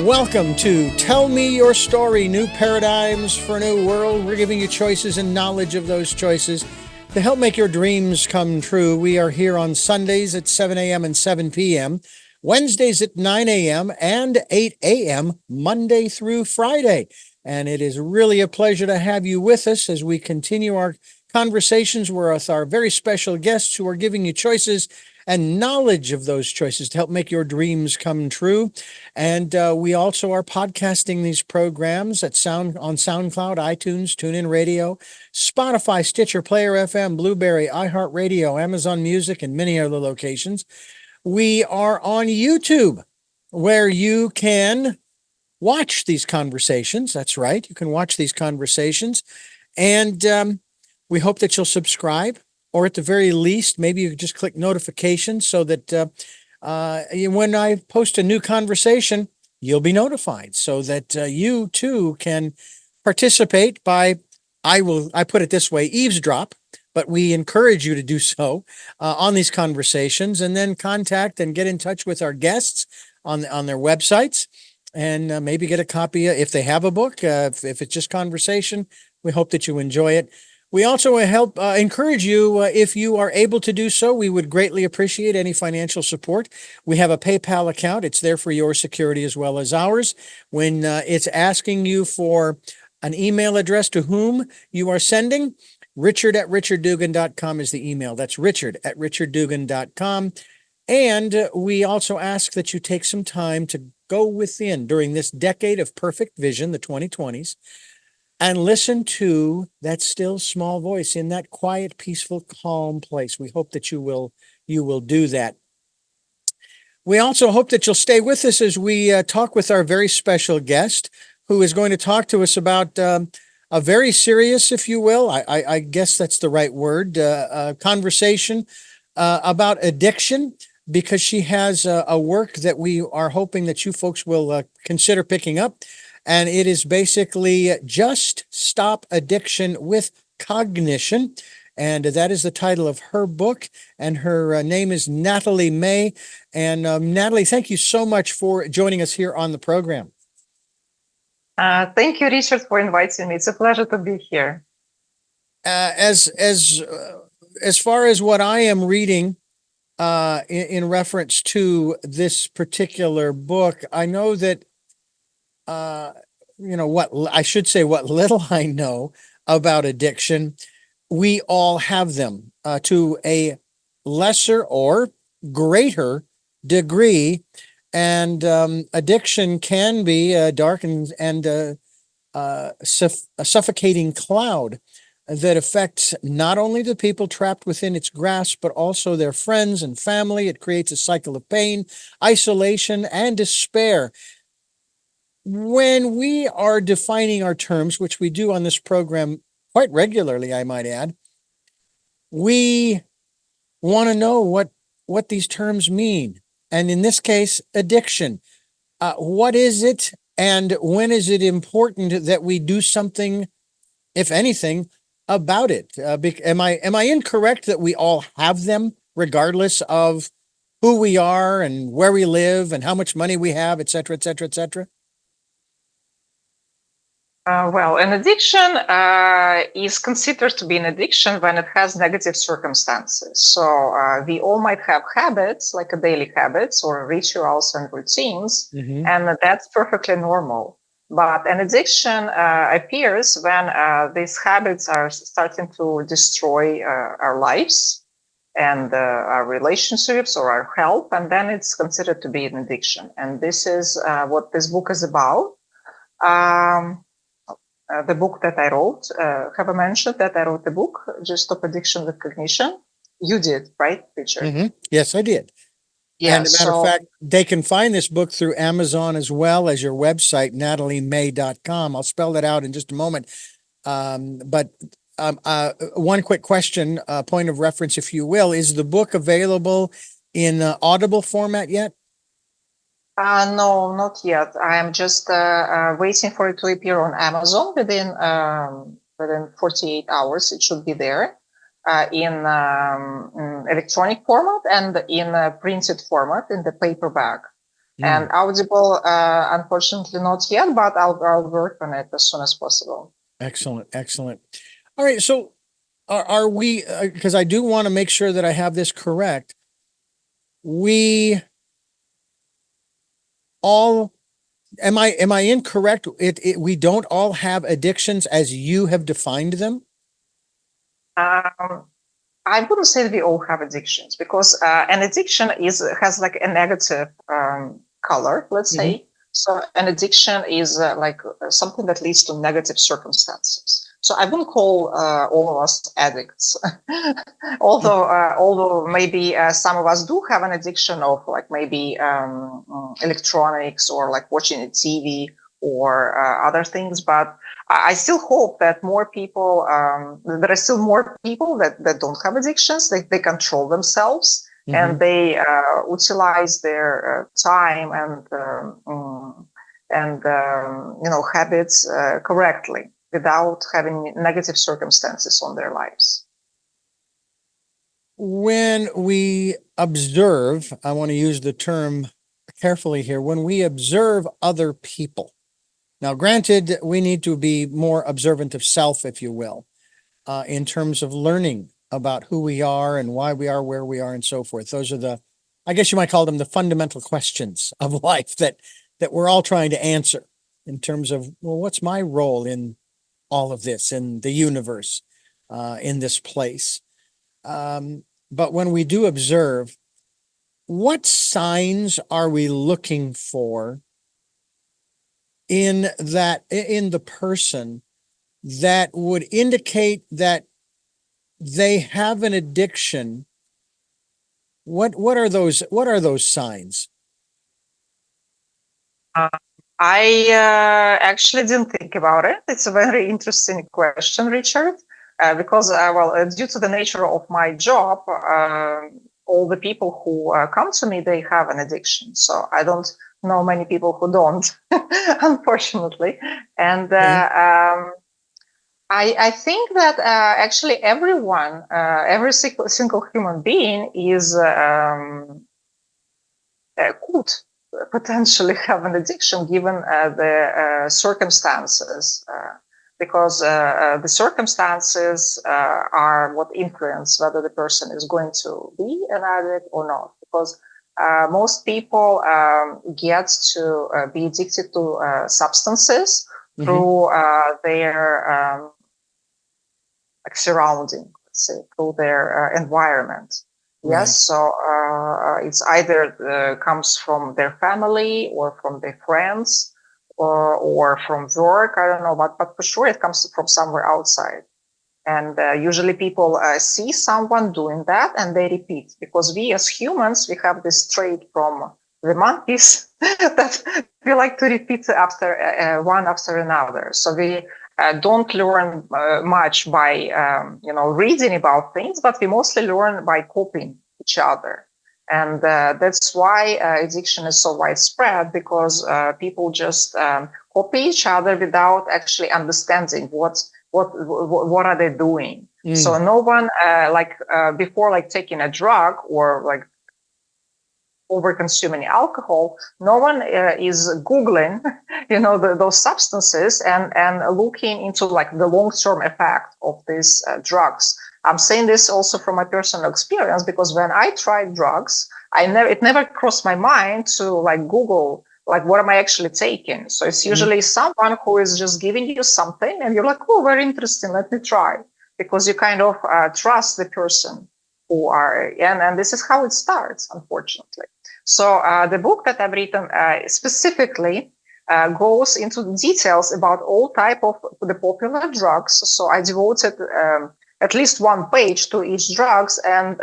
Welcome to Tell Me Your Story, New Paradigms for a New World. We're giving you choices and knowledge of those choices to help make your dreams come true. We are here on Sundays at 7 a.m. and 7 p.m., Wednesdays at 9 a.m. and 8 a.m., Monday through Friday. And it is really a pleasure to have you with us as we continue our conversations with our very special guests who are giving you choices and knowledge of those choices to help make your dreams come true. And we also are podcasting these programs on SoundCloud, iTunes, TuneIn Radio, Spotify, Stitcher, Player FM, Blueberry, iHeartRadio, Amazon Music, and many other locations. We are on YouTube, where you can watch these conversations. That's right. You can watch these conversations. And we hope that you'll subscribe, or at the very least, maybe you just click notifications so that when I post a new conversation, you'll be notified so that you too can participate by, I put it this way, eavesdrop, but we encourage you to do so on these conversations, and then contact and get in touch with our guests on their websites, and maybe get a copy if they have a book. If it's just conversation, we hope that you enjoy it. We also encourage you, if you are able to do so, we would greatly appreciate any financial support. We have a PayPal account. It's there for your security as well as ours. When it's asking you for an email address to whom you are sending, richard@richarddugan.com is the email. That's richard@richarddugan.com. And we also ask that you take some time to go within during this decade of perfect vision, the 2020s, and listen to that still small voice in that quiet, peaceful, calm place. We hope that you will do that. We also hope that you'll stay with us as we talk with our very special guest, who is going to talk to us about a very serious, if you will, I guess that's the right word, conversation about addiction, because she has a work that we are hoping that you folks will consider picking up. And it is basically Just Stop Addiction with Cognition. And that is the title of her book. And her name is Natali Mei. And Natali, thank you so much for joining us here on the program. Thank you, Richard, for inviting me. It's a pleasure to be here. As far as what I am reading in reference to this particular book, I know that what little I know about addiction, we all have them to a lesser or greater degree. And addiction can be a dark and a suffocating cloud that affects not only the people trapped within its grasp, but also their friends and family. It creates a cycle of pain, isolation, and despair. When we are defining our terms, which we do on this program quite regularly, I might add, we want to know what these terms mean. And in this case, addiction. What is it, and when is it important that we do something, if anything, about it? Am I incorrect that we all have them, regardless of who we are and where we live and how much money we have, et cetera, et cetera, et cetera? Well, an addiction is considered to be an addiction when it has negative circumstances. So we all might have habits, like daily habits or rituals and routines, and that's perfectly normal. But an addiction appears when these habits are starting to destroy our lives and our relationships or our health, and then it's considered to be an addiction. And this is what this book is about. The book that I wrote, have I mentioned that I wrote the book, Just Stop Addiction with Cognition? You did, right, Richard? Yes, I did. Yeah, and as a matter of fact, they can find this book through Amazon as well as your website, natalimei.com. I'll spell that out in just a moment. But one quick question, point of reference, if you will, is the book available in Audible format yet? No, not yet. I am just waiting for it to appear on Amazon within 48 hours. It should be there in electronic format and in printed format in the paperback. And Audible, unfortunately, not yet, but I'll work on it as soon as possible. Excellent, excellent. All right, so are we? Because I do want to make sure that I have this correct. We all am I incorrect? We don't all have addictions as you have defined them. I wouldn't say that we all have addictions, because an addiction has like a negative color, let's say. So an addiction is something that leads to negative circumstances. So I wouldn't call all of us addicts, although maybe some of us do have an addiction of like maybe electronics or like watching a TV or other things, but I still hope that more people, there are still more people that don't have addictions. They control themselves and they utilize their time and habits correctly without having negative circumstances on their lives. When we observe, I want to use the term carefully here, when we observe other people. Now, granted, we need to be more observant of self, if you will, in terms of learning about who we are and why we are where we are and so forth. Those are I guess you might call them the fundamental questions of life that we're all trying to answer in terms of, well, what's my role in all of this, in the universe, in this place? But when we do observe, what signs are we looking for in the person that would indicate that they have an addiction? What are those signs? I actually didn't think about it. It's a very interesting question, Richard, because due to the nature of my job, all the people who come to me, they have an addiction. So I don't know many people who don't, unfortunately. And I think that actually everyone, every single human being could potentially have an addiction given the circumstances, because the circumstances are what influence whether the person is going to be an addict or not. Because most people get to be addicted to substances through their surrounding, let's say, through their environment. Right. Yes, so it's either comes from their family or from their friends or from work. I don't know, but for sure it comes from somewhere outside. And usually people see someone doing that and they repeat, because we as humans, we have this trait from the monkeys that we like to repeat after one after another. So we don't learn much by reading about things, but we mostly learn by copying each other. And that's why addiction is so widespread, because people just copy each other without actually understanding what are they doing. So no one before taking a drug or like over consuming alcohol, no one is Googling, those substances and looking into like the long-term effect of these drugs. I'm saying this also from my personal experience, because when I tried drugs, it never crossed my mind to like Google, like, what am I actually taking? So it's usually someone who is just giving you something and you're like, oh, very interesting, let me try. Because you kind of trust the person who are, and this is how it starts, unfortunately. So the book that I've written specifically goes into details about all type of the popular drugs. So I devoted at least one page to each drugs, and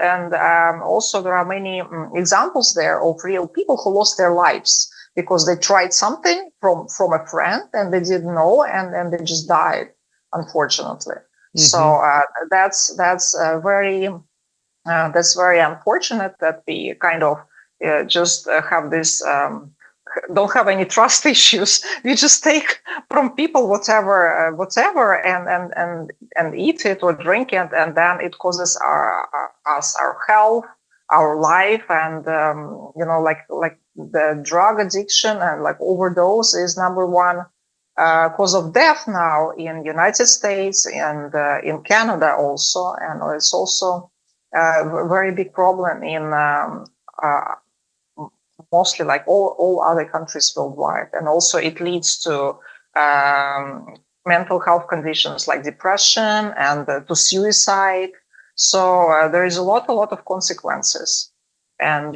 also there are many examples there of real people who lost their lives because they tried something from a friend and they didn't know, and they just died, unfortunately. So that's very unfortunate that we kind of just have this don't have any trust issues. We just take from people whatever and eat it or drink it, and then it causes our health, our life, and like the drug addiction and like overdose is number one cause of death now in United States and in Canada also, and it's also a very big problem in mostly like all other countries worldwide, and also it leads to mental health conditions like depression and to suicide. So there is a lot of consequences, and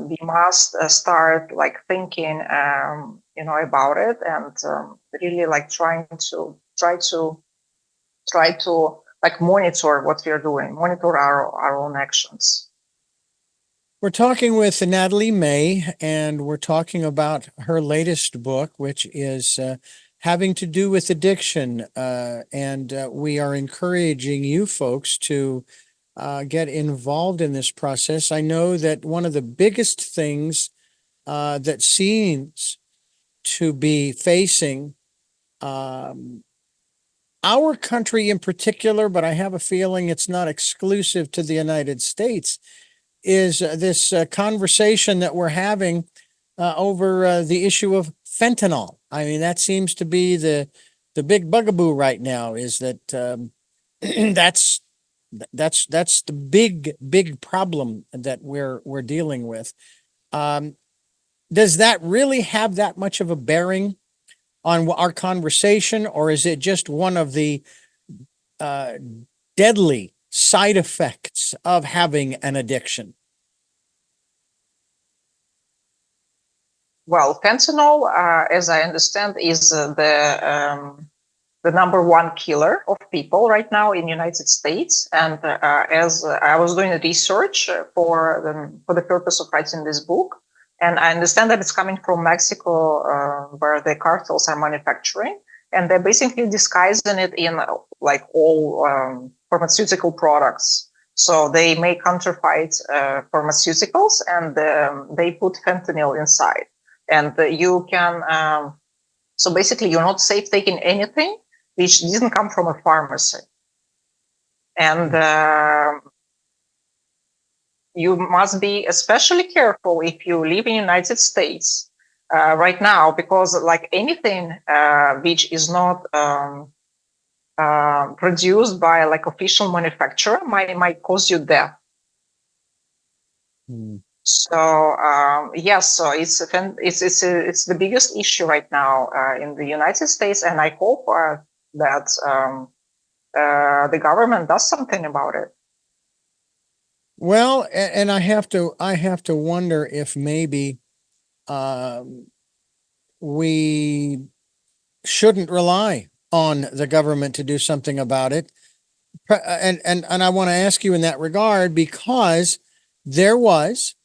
we must start like thinking, about it, and really like try to like monitor what we are doing, monitor our own actions. We're talking with Natali Mei, and we're talking about her latest book, which is having to do with addiction. And we are encouraging you folks to get involved in this process. I know that one of the biggest things that seems to be facing our country in particular, but I have a feeling it's not exclusive to the United States, is this conversation that we're having over the issue of fentanyl. I mean, that seems to be the big bugaboo right now. Is that that's the big problem that we're dealing with. Does that really have that much of a bearing on our conversation, or is it just one of the uh, deadly side effects of having an addiction? Well, fentanyl, as I understand, is the number one killer of people right now in United States. And as I was doing research for the purpose of writing this book, and I understand that it's coming from Mexico, where the cartels are manufacturing, and they're basically disguising it in like all pharmaceutical products. So they make counterfeit pharmaceuticals, and they put fentanyl inside. And you can, so basically you're not safe taking anything which didn't come from a pharmacy. And you must be especially careful if you live in the United States right now, because like anything which is not produced by like official manufacturer might cause you death. So yes, so it's the biggest issue right now in the United States, and I hope that the government does something about it. Well, and I have to wonder if maybe we shouldn't rely on the government to do something about it. And I want to ask you in that regard, because there was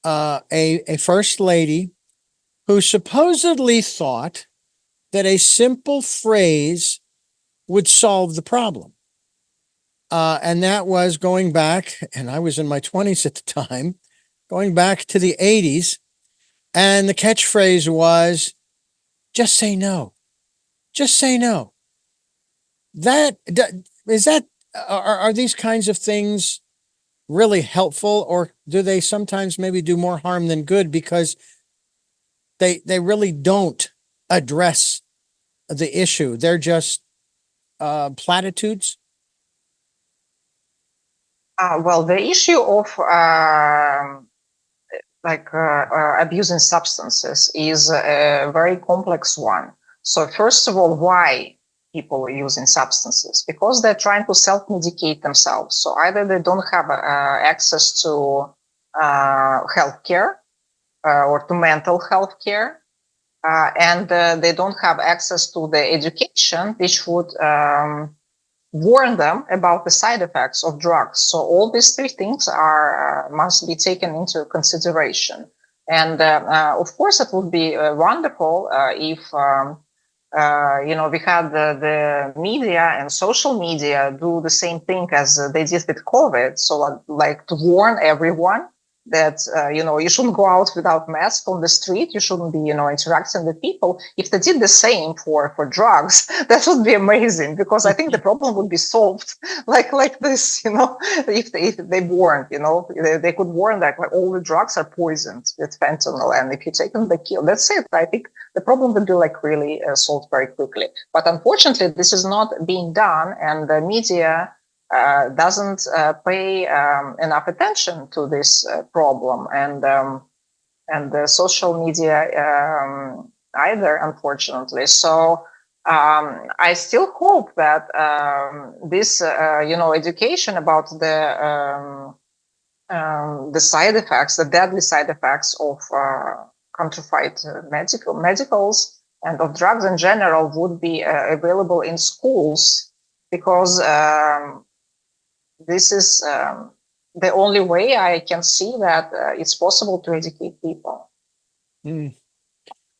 a first lady who supposedly thought that a simple phrase would solve the problem. And that was going back, and I was in my 20s at the time, going back to the 80s. And the catchphrase was, just say no. Just say no. Are these kinds of things really helpful, or do they sometimes maybe do more harm than good, because they really don't address the issue? They're just platitudes. Well, the issue of abusing substances is a very complex one. So first of all, why people are using substances? Because they're trying to self-medicate themselves. So either they don't have access to healthcare or to mental health care, and they don't have access to the education which would warn them about the side effects of drugs. So all these three things are must be taken into consideration. And of course, it would be wonderful if we had the media and social media do the same thing as they did with COVID. So like to warn everyone that, you shouldn't go out without mask on the street. You shouldn't be, interacting with people. If they did the same for drugs, that would be amazing, because I think the problem would be solved like this, if they warned, they could warn that like all the drugs are poisoned with fentanyl, and if you take them, they kill. That's it. I think the problem would be like really solved very quickly. But unfortunately, this is not being done, and the media doesn't pay enough attention to this problem, and the social media either, unfortunately. So I still hope that this, education about the side effects, the deadly side effects of counterfeit medicals and of drugs in general would be available in schools, because this is the only way I can see that it's possible to educate people. Mm.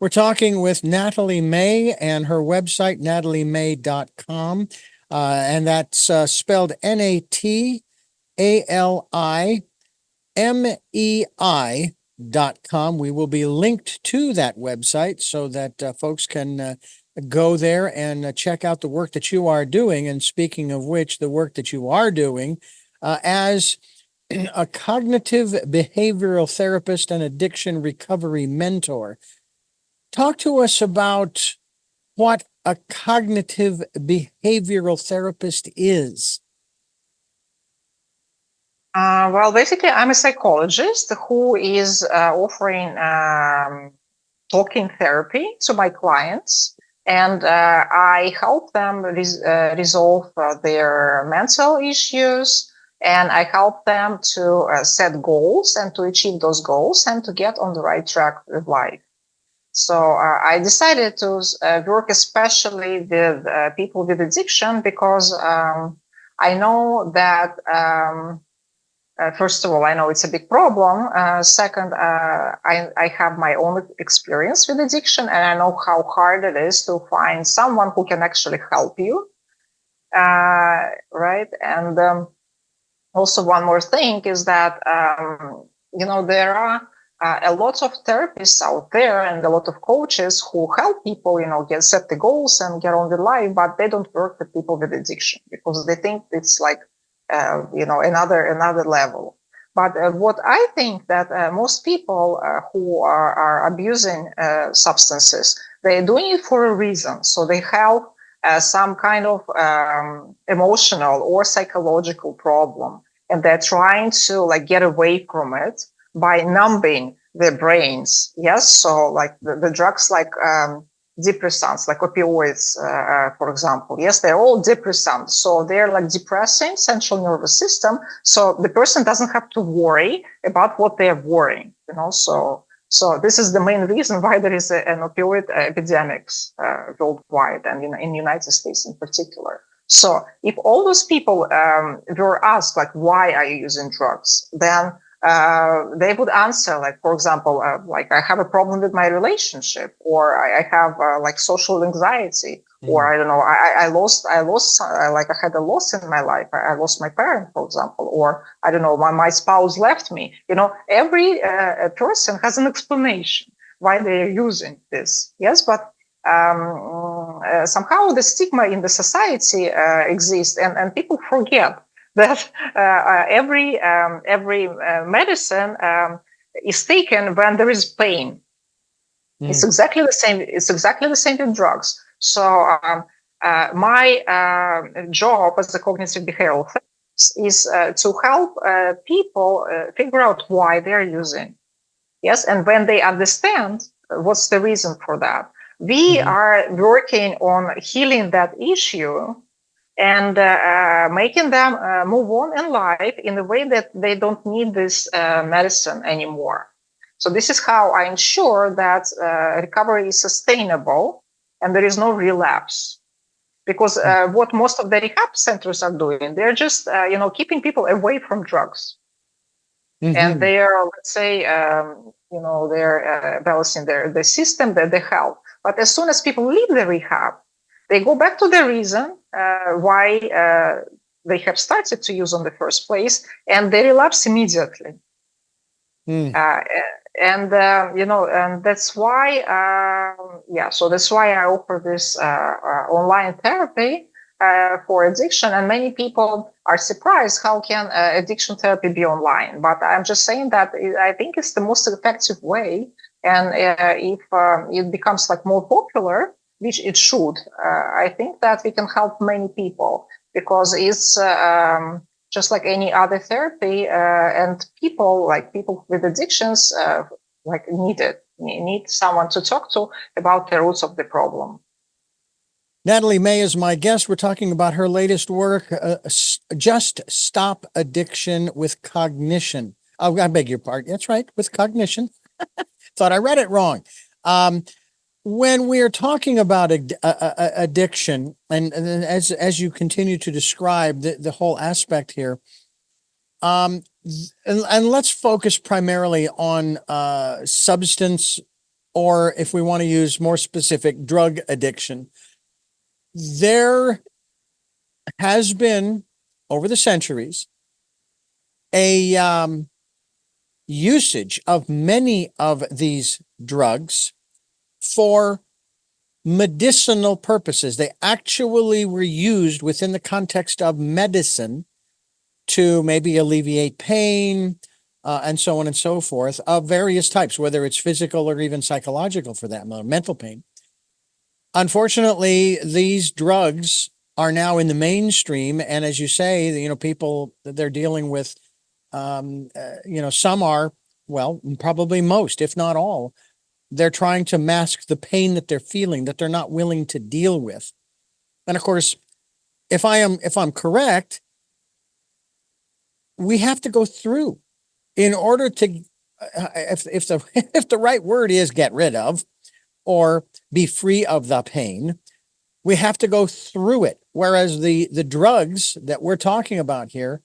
We're talking with Natali Mei and her website, natalimei.com. And that's spelled NATALIMEI.com. We will be linked to that website so that folks can go there and check out the work that you are doing. And speaking of which, the work that you are doing as a cognitive behavioral therapist and addiction recovery mentor. Talk to us about what a cognitive behavioral therapist is. Well, basically, I'm a psychologist who is offering talking therapy to my clients, and I help them resolve their mental issues, and I help them to set goals and to achieve those goals and to get on the right track with life. So I decided to work especially with people with addiction, because I know that, first of all, I know it's a big problem. Second, I have my own experience with addiction, and I know how hard it is to find someone who can actually help you. Right. And also, one more thing is that, there are a lot of therapists out there and a lot of coaches who help people, set the goals and get on with life, but they don't work with people with addiction because they think it's like, another level. But what I think that most people who are abusing substances, they're doing it for a reason. So they have some kind of emotional or psychological problem, and they're trying to like get away from it by numbing their brains. Yes. So like the drugs like depressants, like opioids, for example. Yes, they're all depressants. So they're like depressing central nervous system. So the person doesn't have to worry about what they're worrying, So this is the main reason why there is an opioid epidemics worldwide, and in the United States in particular. So if all those people were asked, like, why are you using drugs? Then they would answer, like, for example, like, I have a problem with my relationship, or I have like social anxiety, or I don't know, I lost, like I had a loss in my life. I lost my parent, for example, or I don't know, my spouse left me. Every person has an explanation why they're using this. Yes, but somehow the stigma in the society exists, and people forget that every medicine is taken when there is pain. It's exactly the same. It's exactly the same with drugs. So my job as a cognitive behavioral therapist is to help people figure out why they're using. Yes, and when they understand what's the reason for that, we are working on healing that issue and making them move on in life in a way that they don't need this medicine anymore. So this is how I ensure that recovery is sustainable and there is no relapse. Because what most of the rehab centers are doing, they're just keeping people away from drugs. And they are, let's say, they're balancing the system that they help. But as soon as people leave the rehab, they go back to the reason why they have started to use in the first place, and they relapse immediately. Mm. And that's why, so that's why I offer this online therapy for addiction. And many people are surprised, how can addiction therapy be online? But I'm just saying that I think it's the most effective way. And if it becomes like more popular, which it should, I think that we can help many people, because it's just like any other therapy, and people with addictions need someone to talk to about the roots of the problem. Natali Mei is my guest. We're talking about her latest work, Just Stop Addiction with Cognition. Oh, I beg your pardon. That's right, with Cognition. Thought I read it wrong. When we are talking about addiction, and as you continue to describe the whole aspect here, and let's focus primarily on substance, or if we want to use more specific, drug addiction. There has been, over the centuries, a usage of many of these drugs for medicinal purposes. They actually were used within the context of medicine to maybe alleviate pain, and so on and so forth, of various types, whether it's physical or even psychological for that matter, mental pain. Unfortunately, these drugs are now in the mainstream. And as you say, people that they're dealing with, some are, well, probably most, if not all, they're trying to mask the pain that they're feeling, that they're not willing to deal with. And of course, if I'm correct, we have to go through in order to, if the if the right word is get rid of or be free of the pain, we have to go through it. Whereas the drugs that we're talking about here,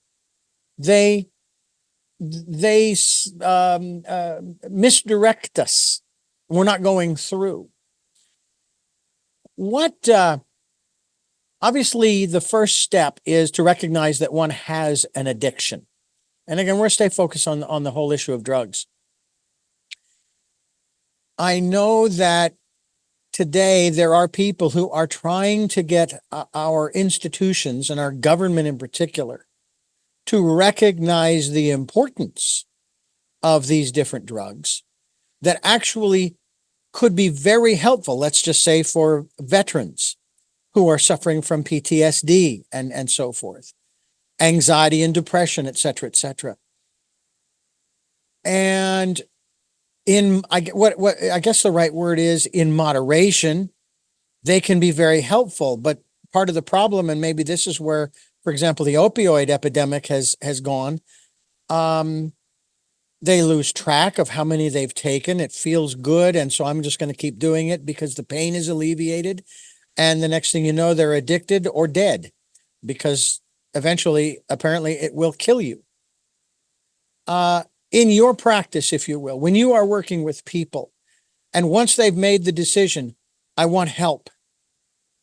they misdirect us. We're not going through. What obviously the first step is to recognize that one has an addiction. And again, we're going to stay focused on the whole issue of drugs. I know that today there are people who are trying to get our institutions and our government in particular to recognize the importance of these different drugs that actually could be very helpful, let's just say, for veterans who are suffering from PTSD and so forth, anxiety and depression, et cetera, et cetera. And what I guess the right word is, in moderation, they can be very helpful. But part of the problem, and maybe this is where, for example, the opioid epidemic has gone, they lose track of how many they've taken. It feels good, and so I'm just going to keep doing it because the pain is alleviated. And the next thing you know, they're addicted or dead, because eventually, apparently, it will kill you. In your practice, if you will, when you are working with people, and once they've made the decision, I want help.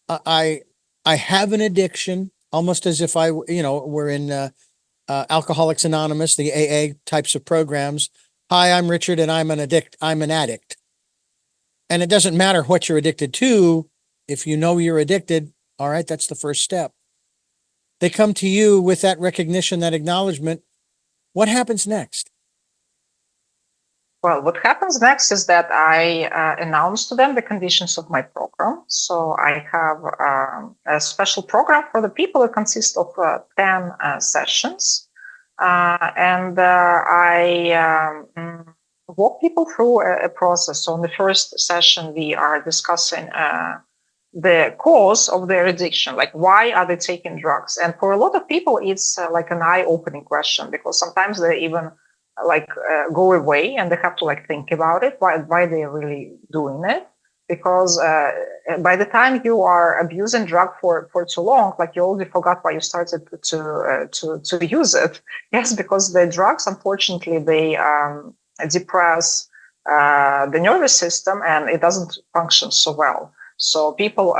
I have an addiction, almost as if we're in Alcoholics Anonymous, the AA types of programs. Hi, I'm Richard, and I'm an addict. And it doesn't matter what you're addicted to. If you know you're addicted, all right, that's the first step. They come to you with that recognition, that acknowledgement. What happens next? Well, what happens next is that I announce to them the conditions of my program. So I have a special program for the people. It consists of 10 sessions. And I walk people through a process. So in the first session, we are discussing the cause of their addiction, like why are they taking drugs? And for a lot of people, it's like an eye-opening question, because sometimes they even go away and they have to think about it, why they're really doing it. Because by the time you are abusing drug for too long, you already forgot why you started to use it. Yes, because the drugs, unfortunately, they depress the nervous system, and it doesn't function so well. So people,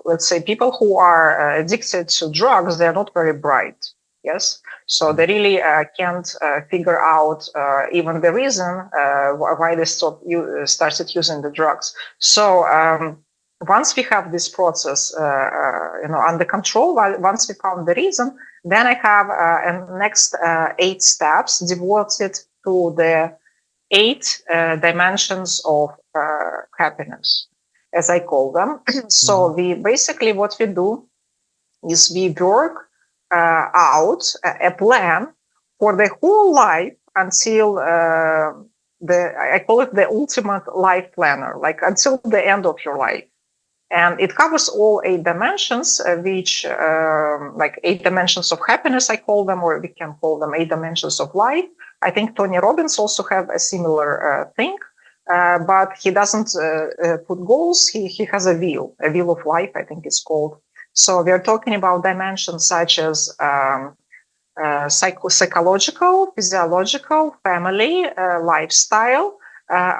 let's say people who are addicted to drugs, they're not very bright. Yes. So they really can't figure out even the reason why they started using the drugs. So once we have this process, under control, once we found the reason, then I have a next 8 steps devoted to the 8 dimensions of happiness, as I call them. So we basically what we do is we work out a plan for the whole life until I call it the ultimate life planner, like until the end of your life. And it covers all 8 dimensions, which like 8 dimensions of happiness, I call them, or we can call them 8 dimensions of life. I think Tony Robbins also have a similar thing, but he doesn't put goals. He has a wheel of life, I think it's called. So we are talking about dimensions such as psychological, physiological, family, lifestyle,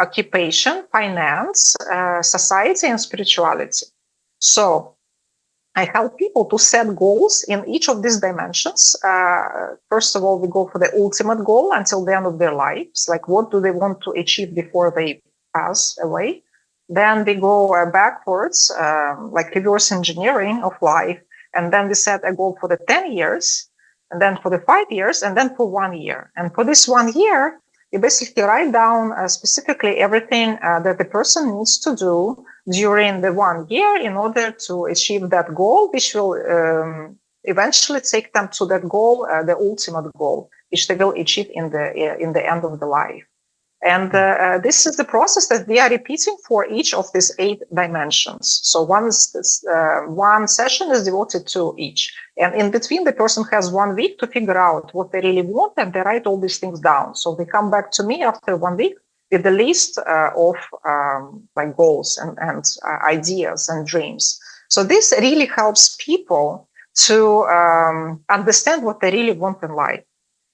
occupation, finance, society, and spirituality. So I help people to set goals in each of these dimensions. First of all, we go for the ultimate goal until the end of their lives. Like, what do they want to achieve before they pass away? Then we go backwards, like reverse engineering of life. And then we set a goal for the 10 years, and then for the 5 years, and then for 1 year. And for this 1 year, you basically write down specifically everything that the person needs to do during the 1 year in order to achieve that goal, which will eventually take them to that goal, the ultimate goal, which they will achieve in the end of the life. And this is the process that we are repeating for each of these 8 dimensions. So one session is devoted to each. And in between, the person has 1 week to figure out what they really want, and they write all these things down. So they come back to me after 1 week with the list of like goals and ideas and dreams. So this really helps people to understand what they really want in life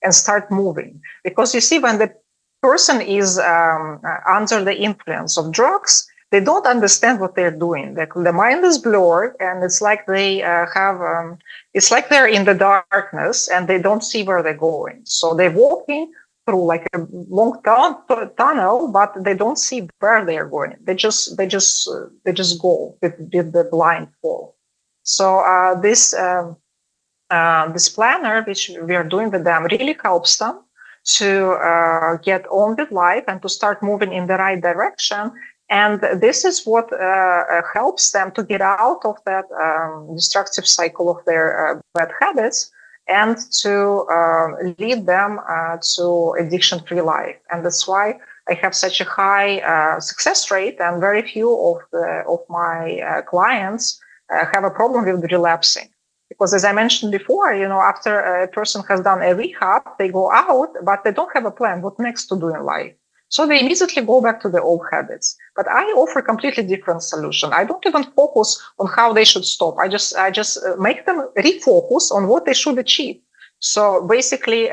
and start moving. Because you see, when the person is under the influence of drugs, they don't understand what they're doing. The mind is blurred, and it's like they it's like they're in the darkness and they don't see where they're going. So they're walking through like a long tunnel, but they don't see where they're going. They just go with the blindfold. So this planner, which we are doing with them, really helps them to get on with life and to start moving in the right direction. And this is what helps them to get out of that destructive cycle of their bad habits and to lead them to addiction-free life. And that's why I have such a high success rate, and very few of my clients have a problem with relapsing. Because as I mentioned before, after a person has done a rehab, they go out, but they don't have a plan what next to do in life. So they immediately go back to their old habits. But I offer a completely different solution. I don't even focus on how they should stop. I just make them refocus on what they should achieve. So basically,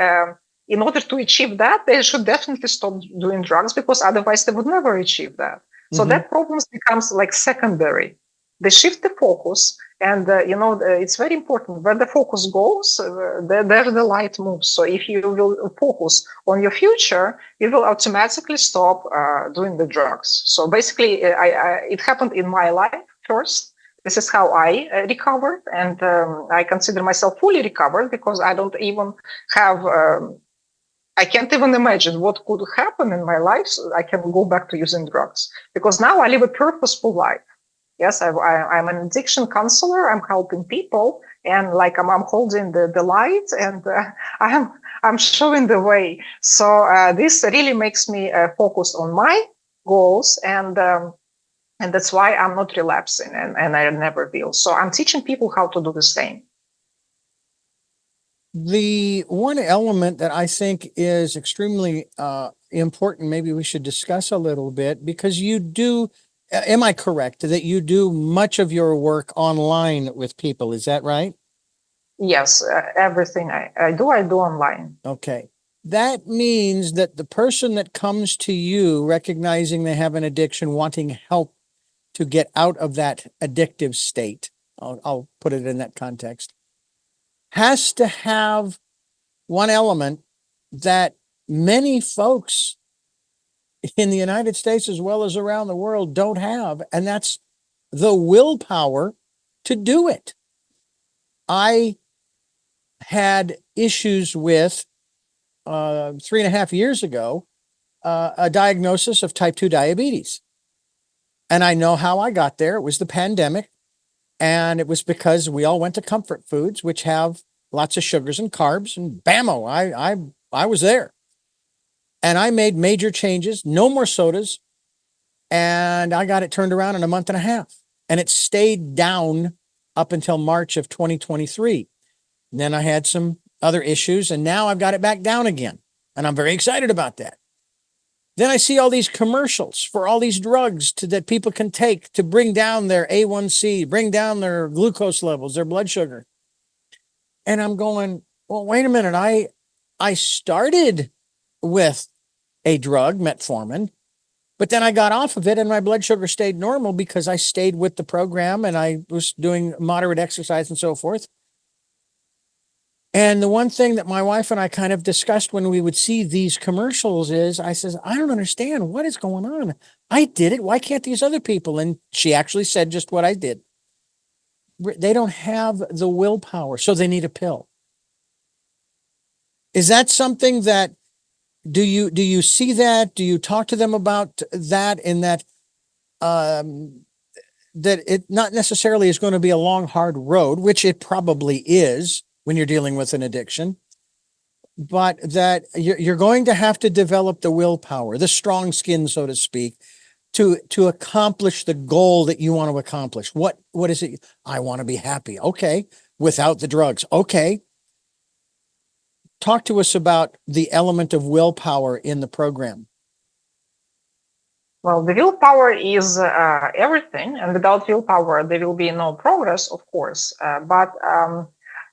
in order to achieve that, they should definitely stop doing drugs, because otherwise they would never achieve that. So that problem becomes like secondary. They shift the focus. And, it's very important. Where the focus goes, there the light moves. So if you will focus on your future, you will automatically stop doing the drugs. So basically, it happened in my life first. This is how I recovered. And I consider myself fully recovered, because I don't even have... I can't even imagine what could happen in my life. So I can go back to using drugs, because now I live a purposeful life. Yes, I'm an addiction counselor. I'm helping people, and like I'm holding the light, and I'm showing the way. So this really makes me focus on my goals, and that's why I'm not relapsing, and I never will. So I'm teaching people how to do the same. The one element that I think is extremely important, maybe we should discuss a little bit, because you do. Am I correct that you do much of your work online with people? Is that right? Yes, everything I do online. Okay. That means that the person that comes to you recognizing they have an addiction, wanting help to get out of that addictive state, I'll put it in that context, has to have one element that many folks in the United States as well as around the world don't have, and that's the willpower to do it. I had issues with 3.5 years ago, a diagnosis of type 2 diabetes. And I know how I got there. It was the pandemic. And it was because we all went to comfort foods, which have lots of sugars and carbs, and bammo, I was there. And I made major changes, no more sodas. And I got it turned around in a month and a half. And it stayed down up until March of 2023. And then I had some other issues, and now I've got it back down again. And I'm very excited about that. Then I see all these commercials for all these drugs that people can take to bring down their A1C, bring down their glucose levels, their blood sugar. And I'm going, well, wait a minute. I started with a drug, metformin, but then I got off of it and my blood sugar stayed normal because I stayed with the program and I was doing moderate exercise and so forth. And the one thing that my wife and I kind of discussed when we would see these commercials is, I says, I don't understand what is going on. I did it. Why can't these other people? And she actually said just what I did. They don't have the willpower, so they need a pill. Is that something that, do you see that? Do you talk to them about that, in that that it not necessarily is going to be a long, hard road, which it probably is when you're dealing with an addiction, but that you're going to have to develop the willpower, the strong skin, so to speak, to accomplish the goal that you want to accomplish. What is it? I want to be happy. Okay. Without the drugs. Okay. Talk to us about the element of willpower in the program. Well, the willpower is everything, and without willpower, there will be no progress, of course. But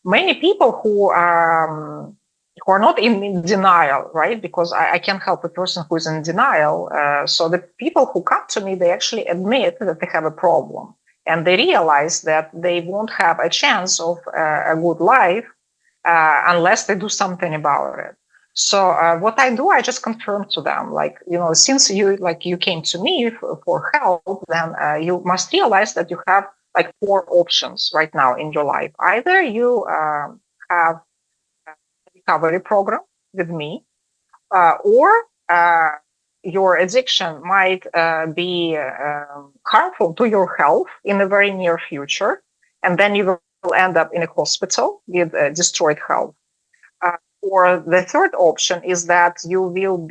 many people who are not in denial, right? Because I can't help a person who is in denial. So the people who come to me, they actually admit that they have a problem, and they realize that they won't have a chance of a good life unless they do something about it. So what I do, I just confirm to them, since you came to me for help, then you must realize that you have 4 options right now in your life. Either you have a recovery program with me, or your addiction might be harmful to your health in the very near future, and then you will end up in a hospital with destroyed health. Or the third option is that you will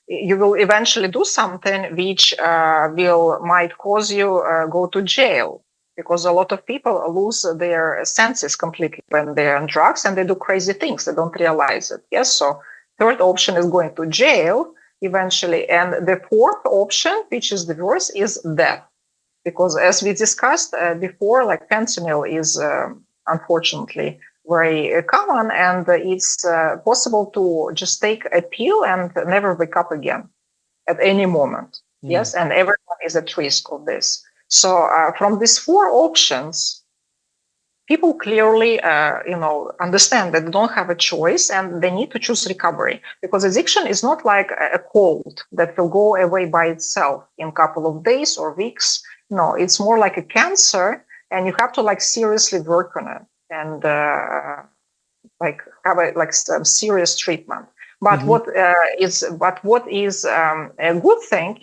eventually do something which might cause you go to jail, because a lot of people lose their senses completely when they're on drugs and they do crazy things. They don't realize it. Yes. So third option is going to jail eventually. And the fourth option, which is the worst, is death. Because as we discussed before, fentanyl is unfortunately very common, and it's possible to just take a pill and never wake up again at any moment. Yes, and everyone is at risk of this. So from these 4 options, people clearly, understand that they don't have a choice and they need to choose recovery, because addiction is not like a cold that will go away by itself in a couple of days or weeks. No, it's more like a cancer, and you have to seriously work on it and have some serious treatment. But what is a good thing,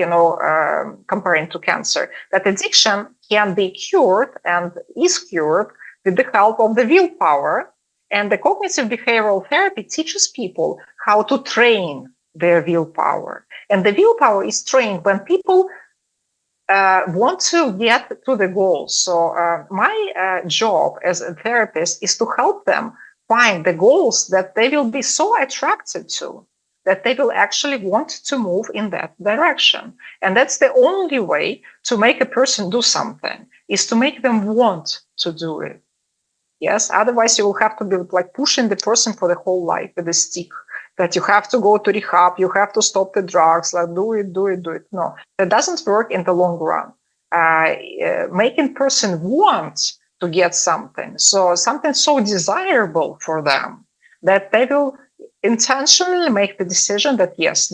comparing to cancer, that addiction can be cured and is cured with the help of the willpower. And the cognitive behavioral therapy teaches people how to train their willpower. And the willpower is trained when people want to get to the goals. So my job as a therapist is to help them find the goals that they will be so attracted to, that they will actually want to move in that direction. And that's the only way to make a person do something, is to make them want to do it. Yes, otherwise you will have to be pushing the person for the whole life with a stick, that you have to go to rehab, you have to stop the drugs, do it. No, that doesn't work in the long run. Making person want to get something, so something so desirable for them, that they will intentionally make the decision that yes,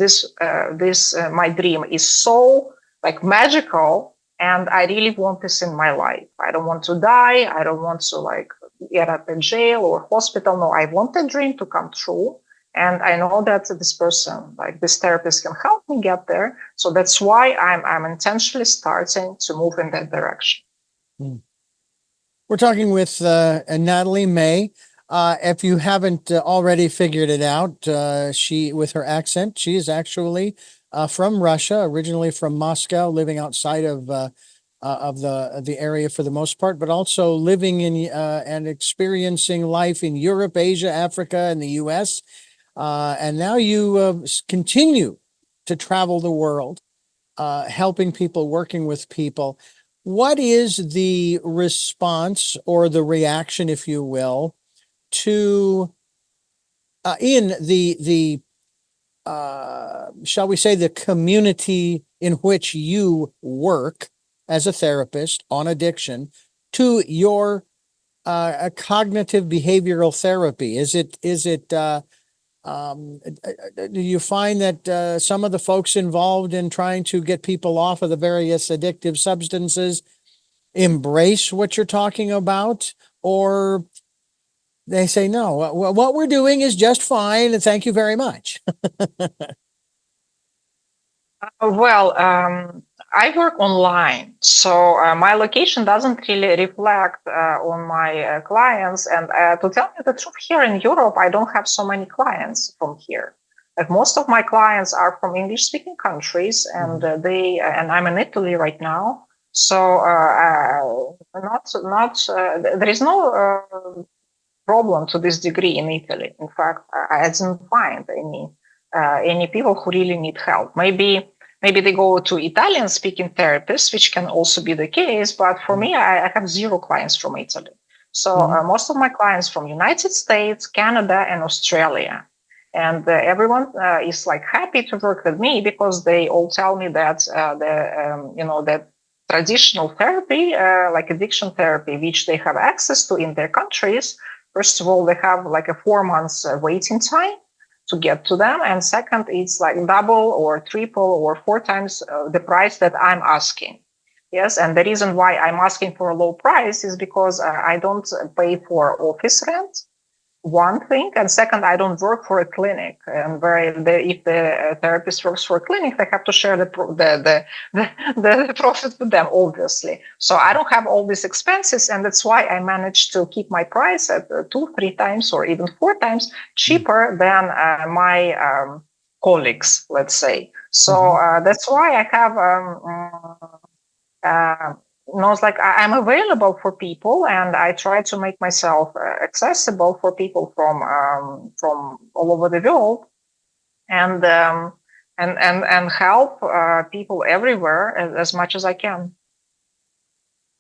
my dream is so like magical, and I really want this in my life. I don't want to die. I don't want to like get at the jail or hospital. No, I want the dream to come true. And I know that this person, like this therapist, can help me get there. So that's why I'm intentionally starting to move in that direction. We're talking with Natali Mei. If you haven't already figured it out, she, with her accent, she is actually from Russia, originally from Moscow, living outside of the area for the most part, but also living in and experiencing life in Europe, Asia, Africa, and the U.S. And now you continue to travel the world, helping people, working with people. What is the response or the reaction, if you will, to in the shall we say, the community in which you work as a therapist on addiction, to your cognitive behavioral therapy? Is it do you find that some of the folks involved in trying to get people off of the various addictive substances embrace what you're talking about, or they say, no, what we're doing is just fine, and thank you very much? Well, I work online, so my location doesn't really reflect on my clients. And to tell you the truth, here in Europe, I don't have so many clients from here. Like most of my clients are from English-speaking countries, and and I'm in Italy right now. So there is no problem to this degree in Italy. In fact, I didn't find any people who really need help. Maybe they go to Italian speaking therapists, which can also be the case. But for me, I have zero clients from Italy. So most of my clients from United States, Canada, and Australia. And everyone is like happy to work with me because they all tell me that that traditional therapy, like addiction therapy, which they have access to in their countries. First of all, they have like a 4 months waiting time to get to them. And second, it's like double or triple or 4 times the price that I'm asking. Yes. And the reason why I'm asking for a low price is because I don't pay for office rent, one thing, and second, I don't work for a clinic. And if the therapist works for a clinic, they have to share the profit with them, obviously. So I don't have all these expenses, and that's why I managed to keep my price at 2-3 times or even 4 times cheaper than my colleagues, let's say. So that's why I have it's like I'm available for people, and I try to make myself accessible for people from all over the world, and help people everywhere as much as I can.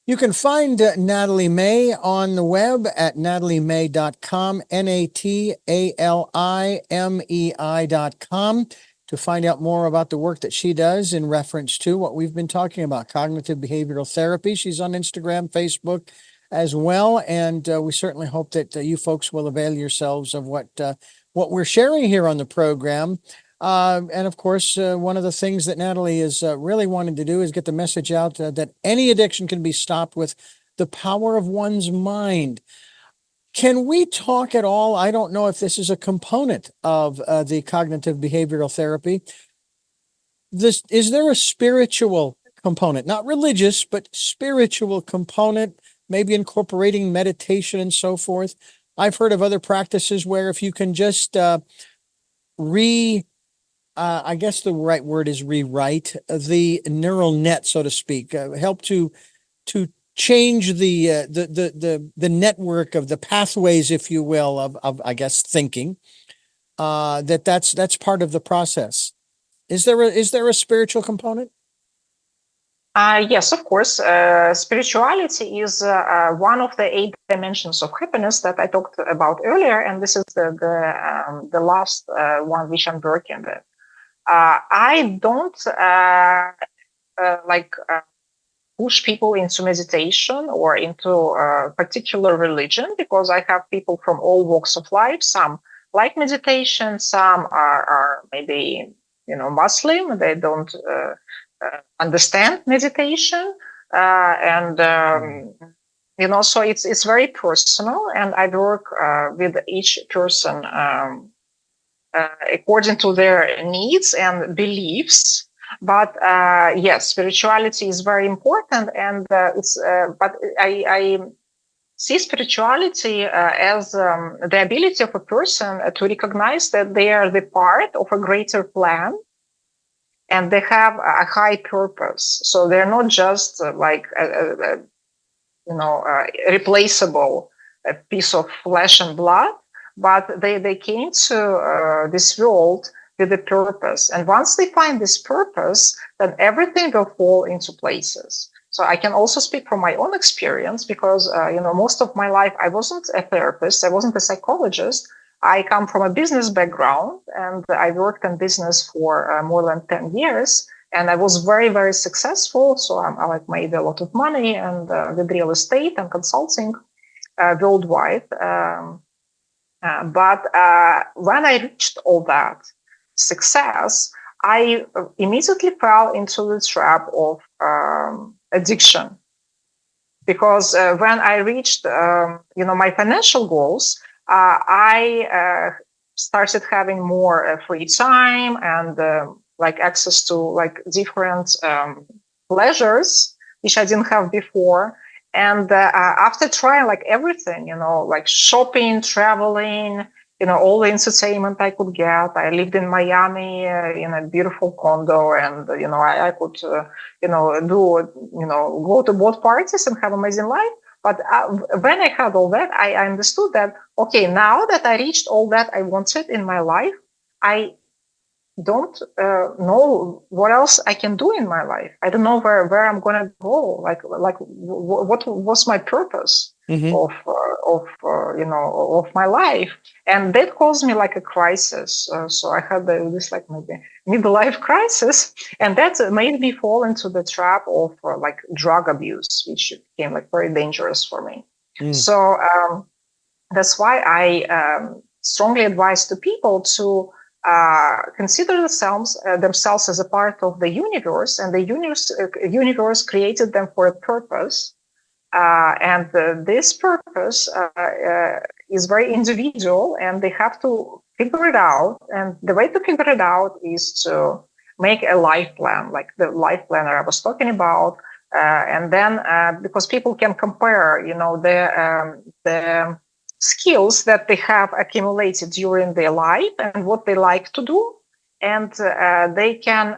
You can find Natali Mei on the web at natalimei.com, NATALIMEI.com, to find out more about the work that she does in reference to what we've been talking about, cognitive behavioral therapy. She's on Instagram, Facebook as well. And we certainly hope that you folks will avail yourselves of what we're sharing here on the program. And of course, one of the things that Natali is really wanting to do is get the message out that any addiction can be stopped with the power of one's mind. Can we talk at all? I don't know if this is a component of the cognitive behavioral therapy. Is there a spiritual component, not religious, but spiritual component, maybe incorporating meditation and so forth? I've heard of other practices where if you can just I guess the right word is rewrite the neural net, so to speak, help to change the network of the pathways, if you will, of I guess thinking. That's part of the process. Is there a spiritual component? Yes, of course. Spirituality is one of the 8 dimensions of happiness that I talked about earlier, and this is the last one which I'm working with. I don't push people into meditation or into a particular religion, because I have people from all walks of life. Some like meditation. Some are maybe, Muslim. They don't understand meditation. And so it's very personal, and I work with each person according to their needs and beliefs. But yes, spirituality is very important, and it's. But I see spirituality as the ability of a person to recognize that they are the part of a greater plan, and they have a high purpose. So they're not just like replaceable piece of flesh and blood, but they came to this world with a purpose. And once they find this purpose, then everything will fall into places. So I can also speak from my own experience because, most of my life, I wasn't a therapist. I wasn't a psychologist. I come from a business background, and I worked in business for more than 10 years. And I was very, very successful. So I like made a lot of money and with real estate and consulting worldwide. But when I reached all that success, I immediately fell into the trap of addiction. Because when I reached, my financial goals, I started having more free time and like access to like different pleasures, which I didn't have before. And after trying like everything, like shopping, traveling, all the entertainment I could get. I lived in Miami in a beautiful condo, and I could go to both parties and have amazing life. But when I had all that, I understood that, okay, now that I reached all that I wanted in my life, I don't know what else I can do in my life. I don't know where I'm going to go. What was my purpose of my life? And that caused me like a crisis. So I had this like maybe midlife crisis, and that made me fall into the trap of like drug abuse, which became like very dangerous for me. So that's why I strongly advise to people to consider themselves as a part of the universe, and the universe created them for a purpose, and this purpose is very individual, and they have to figure it out. And the way to figure it out is to make a life plan, like the life planner I was talking about, and then because people can compare, the skills that they have accumulated during their life and what they like to do, and they can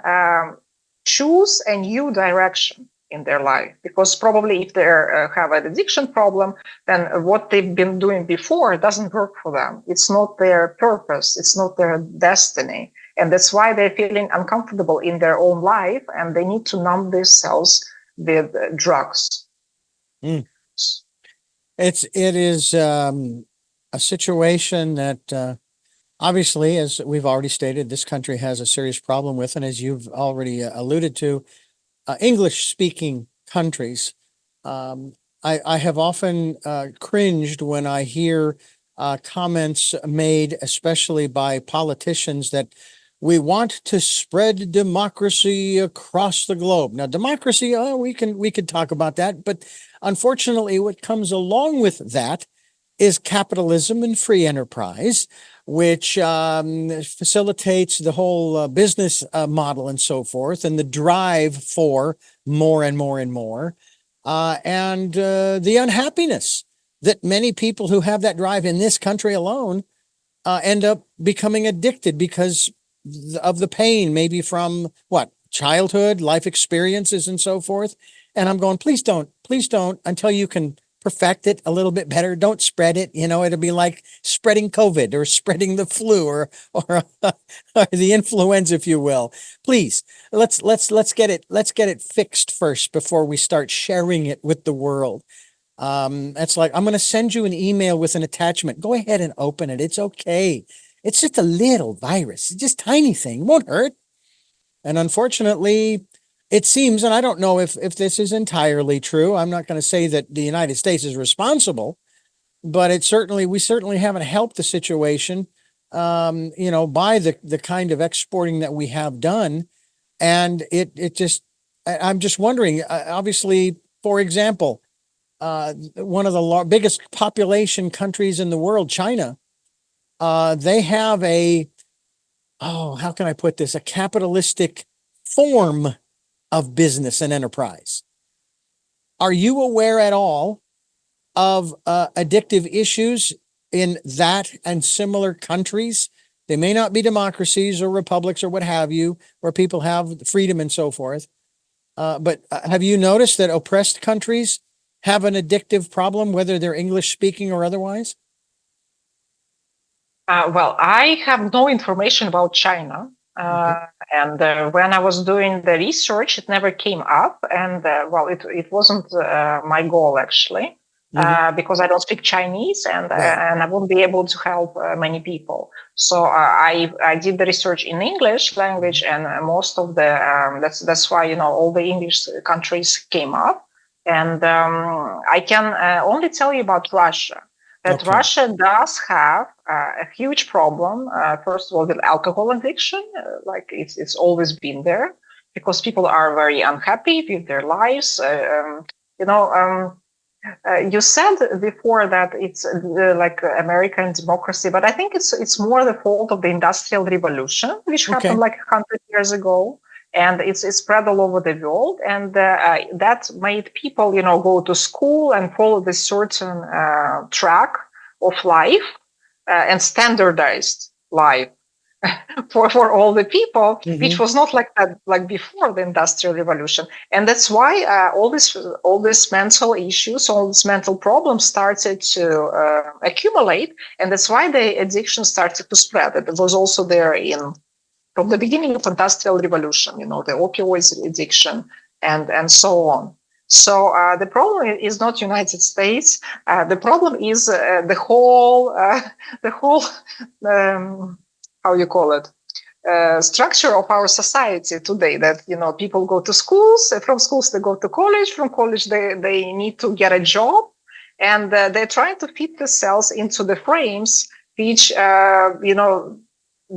choose a new direction in their life. Because probably if they have an addiction problem, then what they've been doing before doesn't work for them. It's not their purpose. It's not their destiny. And that's why they're feeling uncomfortable in their own life, and they need to numb themselves with drugs. It is a situation that obviously, as we've already stated, this country has a serious problem with, and as you've already alluded to, English-speaking countries. I have often cringed when I hear comments made, especially by politicians, that we want to spread democracy across the globe. Now, democracy, we could talk about that, but unfortunately, what comes along with that is capitalism and free enterprise, which facilitates the whole business model and so forth, and the drive for more and more and more, and the unhappiness that many people who have that drive in this country alone end up becoming addicted because of the pain, maybe from childhood, life experiences, and so forth. And I'm going, please don't, until you can perfect it a little bit better. Don't spread it. It'll be like spreading COVID or spreading the flu or the influenza, if you will. Please, let's get it fixed first before we start sharing it with the world. That's like, I'm going to send you an email with an attachment. Go ahead and open it. It's okay. It's just a little virus. It's just a tiny thing. It won't hurt. And unfortunately, it seems, and I don't know if this is entirely true. I'm not going to say that the United States is responsible, but we certainly haven't helped the situation by the kind of exporting that we have done. And I'm just wondering, obviously, for example, one of the biggest population countries in the world, China, they have how can I put this, a capitalistic form of business and enterprise. Are you aware at all of addictive issues in that and similar countries? They may not be democracies or republics or what have you, where people have freedom and so forth. But have you noticed that oppressed countries have an addictive problem, whether they're English speaking or otherwise? Well, I have no information about China. Okay. And when I was doing the research, it never came up. And well, it wasn't my goal actually, Mm-hmm. because I don't speak Chinese, and Right. I won't be able to help many people. So I did the research in English language, and most of the that's why all the English countries came up. And I can only tell you about Russia. That Okay. Russia does have a huge problem, first of all, with alcohol addiction. Like it's always been there because people are very unhappy with their lives. You know, you said before that it's like American democracy, but I think it's more the fault of the Industrial Revolution, which happened Okay. like 100 years ago, and it's spread all over the world, and that made people, go to school and follow this certain track of life and standardized life for all the people, Mm-hmm. which was not like that like before the Industrial Revolution. And that's why all these mental issues, all these mental problems started to accumulate, and that's why the addiction started to spread. It was also there from the beginning of Industrial Revolution, the opioids addiction and so on. So the problem is not United States. The problem is the whole how you call it, structure of our society today. That people go to schools, from schools they go to college, from college they need to get a job, and they're trying to fit themselves into the frames which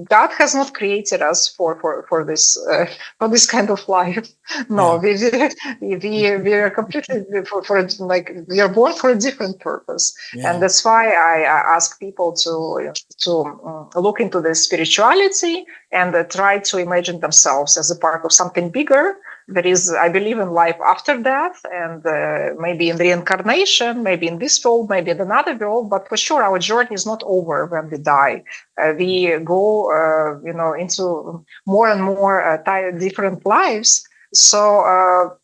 God has not created us for this kind of life. No, Yeah. we are completely for like we are born for a different purpose, and Yeah. that's why I ask people to look into the spirituality and try to imagine themselves as a part of something bigger. There is, I believe, in life after death, and maybe in reincarnation, maybe in this world, maybe in another world. But for sure, our journey is not over when we die. We go, into more and more different lives. So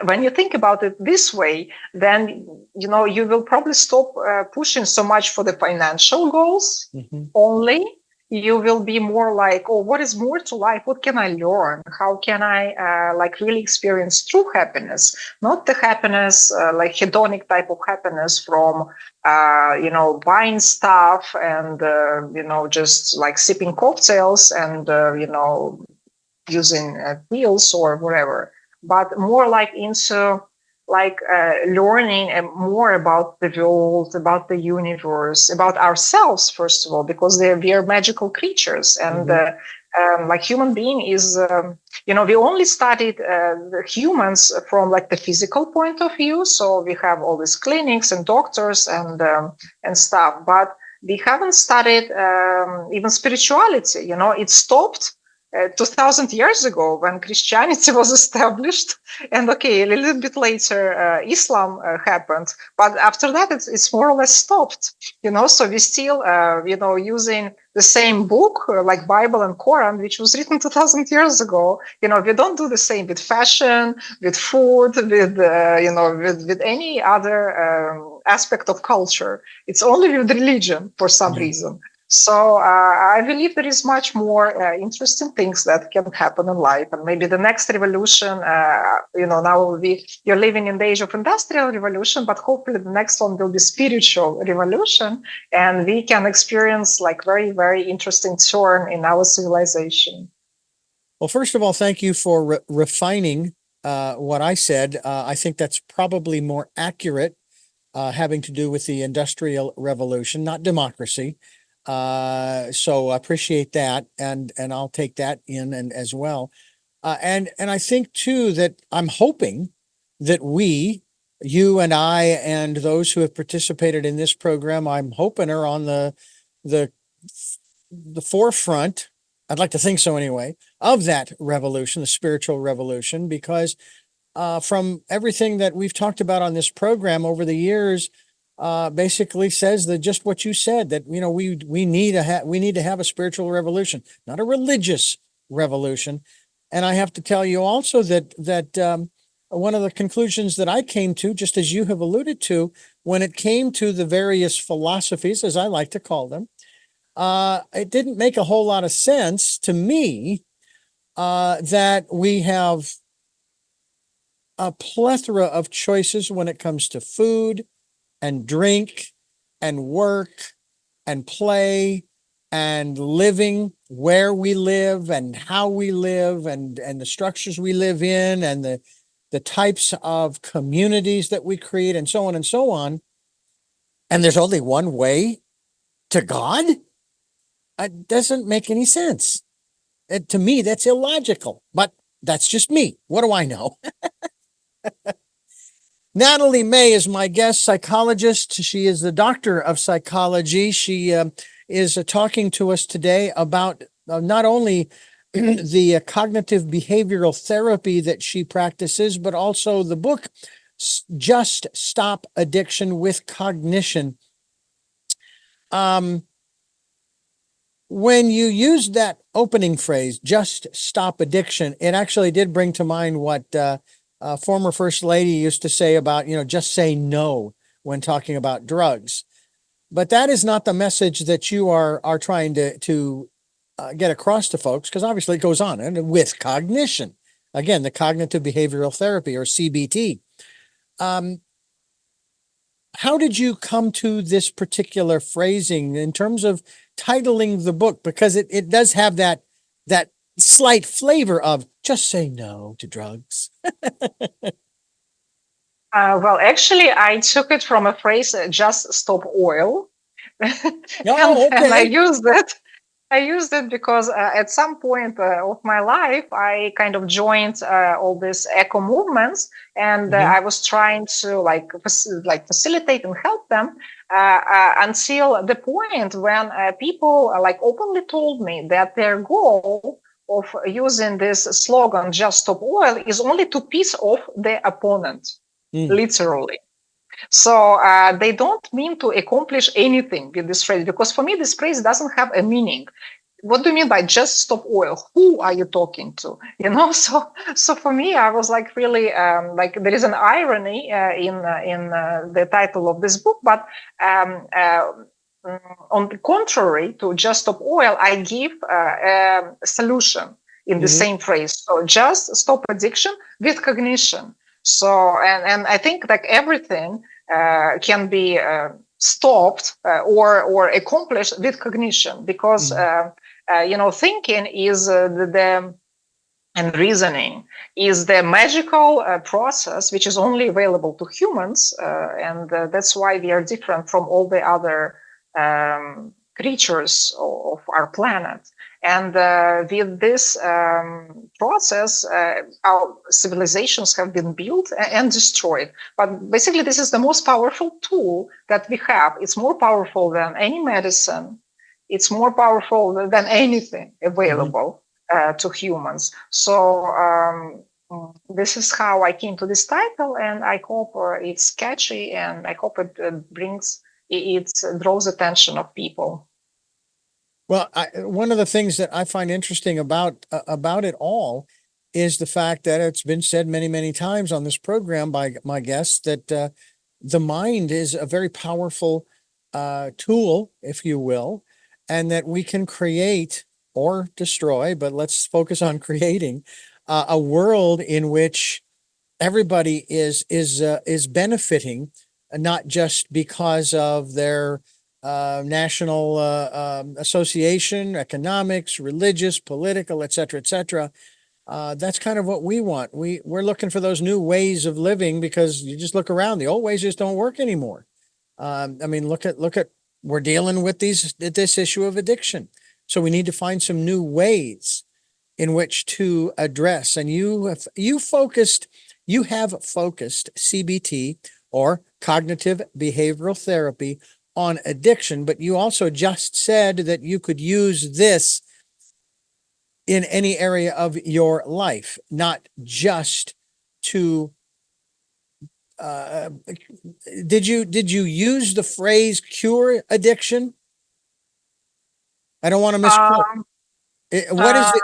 when you think about it this way, then you will probably stop pushing so much for the financial goals Mm-hmm. only. You will be more like, oh, what is more to life? What can I learn? How can I like really experience true happiness? Not the happiness like hedonic type of happiness from buying stuff and just like sipping cocktails and using pills or whatever, but more like into like learning more about the world, about the universe, about ourselves, first of all, because we are magical creatures. And Mm-hmm. like human being is, we only studied the humans from like the physical point of view. So we have all these clinics and doctors and stuff, but we haven't studied even spirituality. It stopped 2000 years ago when Christianity was established, and okay, a little bit later Islam happened, but after that it's more or less stopped. So we still using the same book like Bible and Quran, which was written 2000 years ago. We don't do the same with fashion, with food, with with any other aspect of culture. It's only with religion for some Yeah. reason. So I believe there is much more interesting things that can happen in life, and maybe the next revolution. Now you're living in the age of industrial revolution, but hopefully the next one will be spiritual revolution, and we can experience like very very interesting turn in our civilization. Well, first of all, thank you for refining what I said. I think that's probably more accurate, having to do with the Industrial Revolution, not democracy. So I appreciate that, and I'll take that in and as well. And I think too that I'm hoping that you and I, and those who have participated in this program, I'm hoping are on the the forefront. I'd like to think so anyway, of that revolution, the spiritual revolution, because from everything that we've talked about on this program over the years, basically says that just what you said, that we need we need to have a spiritual revolution, not a religious revolution. And I have to tell you also that one of the conclusions that I came to, just as you have alluded to, when it came to the various philosophies, as I like to call them, it didn't make a whole lot of sense to me that we have a plethora of choices when it comes to food and drink and work and play and living, where we live and how we live, and the structures we live in, and the types of communities that we create, and so on and so on. And there's only one way to God? It doesn't make any sense. To me, that's illogical, but that's just me. What do I know? Natali Mei is my guest psychologist. She is the doctor of psychology. She is talking to us today about not only the cognitive behavioral therapy that she practices, but also the book, Just Stop Addiction with Cognition. When you used that opening phrase, just stop addiction, it actually did bring to mind what former First Lady used to say about, just say no when talking about drugs. But that is not the message that you are trying to get across to folks, because obviously it goes on and with cognition. Again, the cognitive behavioral therapy, or CBT. How did you come to this particular phrasing in terms of titling the book? Because it does have that slight flavor of just say no to drugs. Well, actually, I took it from a phrase, just stop oil. Oh, And I okay. used it. I used it because at some point of my life, I kind of joined all these eco movements, and I was trying to facilitate and help them until the point when people openly told me that their goal of using this slogan "Just Stop Oil" is only to piss off the opponent, literally. So they don't mean to accomplish anything with this phrase, because for me, this phrase doesn't have a meaning. What do you mean by just stop oil? Who are you talking to? So for me, I was really there is an irony in the title of this book, but on the contrary to just stop oil, I give a solution in the same phrase. So just stop addiction with cognition. So and I think everything can be stopped or accomplished with cognition, because thinking is and reasoning is the magical process which is only available to humans, and that's why we are different from all the other creatures of our planet. And with this process, our civilizations have been built and destroyed. But basically, this is the most powerful tool that we have. It's more powerful than any medicine. It's more powerful than anything available to humans. So this is how I came to this title, and I hope it's catchy, and I hope it draws attention of people. Well, one of the things that I find interesting about it all is the fact that it's been said many, many times on this program by my guests that the mind is a very powerful tool, if you will, and that we can create or destroy, but let's focus on creating a world in which everybody is benefiting, not just because of their national association, economics, religious, political, et cetera, et cetera. That's kind of what we want. We're looking for those new ways of living, because you just look around, the old ways just don't work anymore. I mean, look at we're dealing with this issue of addiction. So we need to find some new ways in which to address. And you have focused CBT, or cognitive behavioral therapy, on addiction, but you also just said that you could use this in any area of your life, not just to did you use the phrase cure addiction? I don't want to misquote. Um,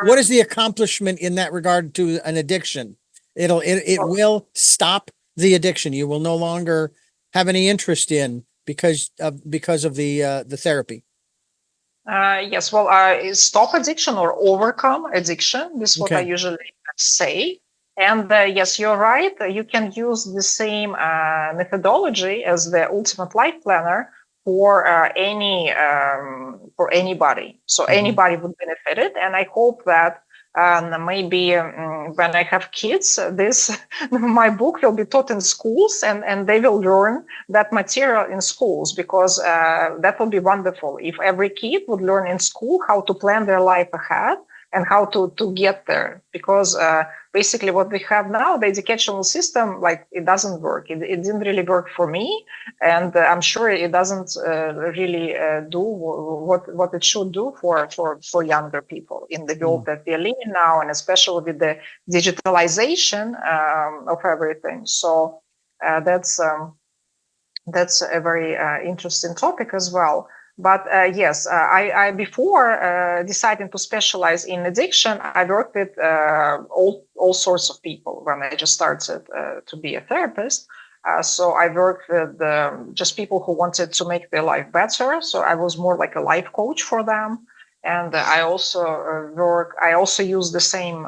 What is the accomplishment in that regard to an addiction? It well, will stop the addiction. You will no longer have any interest in because of the therapy. yes, well, stop addiction or overcome addiction. This is what I Okay. usually say. And yes, you're right. You can use the same methodology as the Ultimate Life Planner for for anybody. So Mhm. anybody would benefit it. And I hope that maybe when I have kids, this my book will be taught in schools, and they will learn that material in schools, because that would be wonderful if every kid would learn in school how to plan their life ahead and how to get there. Because basically what we have now, the educational system, like, it doesn't work. It didn't really work for me, and I'm sure it doesn't really do what it should do for younger people in the world Mm. that we are living now, and especially with the digitalization of everything. So that's a very interesting topic as well. But yes, I before deciding to specialize in addiction, I worked with all sorts of people when I just started to be a therapist. So I worked with just people who wanted to make their life better. So I was more like a life coach for them. And I also I also use the same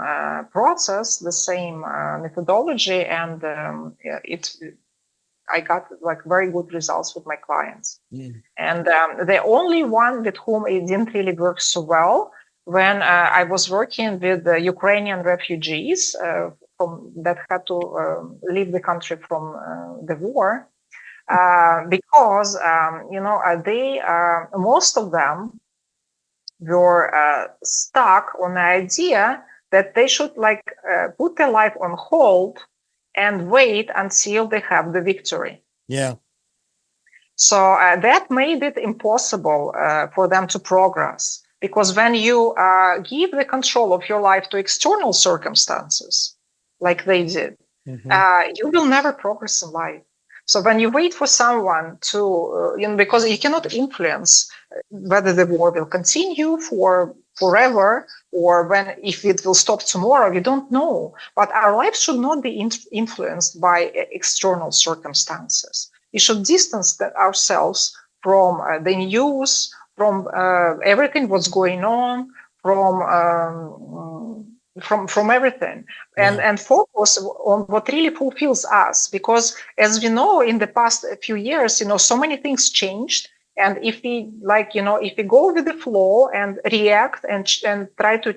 process, the same methodology, and I got like very good results with my clients. Mm. And the only one with whom it didn't really work so well, when I was working with the Ukrainian refugees that had to leave the country from the war, because they most of them were stuck on the idea that they should put their life on hold and wait until they have the victory. Yeah. So that made it impossible for them to progress, because when you give the control of your life to external circumstances, like they did, Hmm. you will never progress in life. So when you wait for someone to, because you cannot influence whether the war will continue for forever, or when if it will stop tomorrow, you don't know. But our lives should not be influenced by external circumstances. We should distance ourselves from the news, from everything what's going on, from everything, Yeah. and focus on what really fulfills us. Because as we know, in the past few years, so many things changed. And if we if we go with the flow and react and try to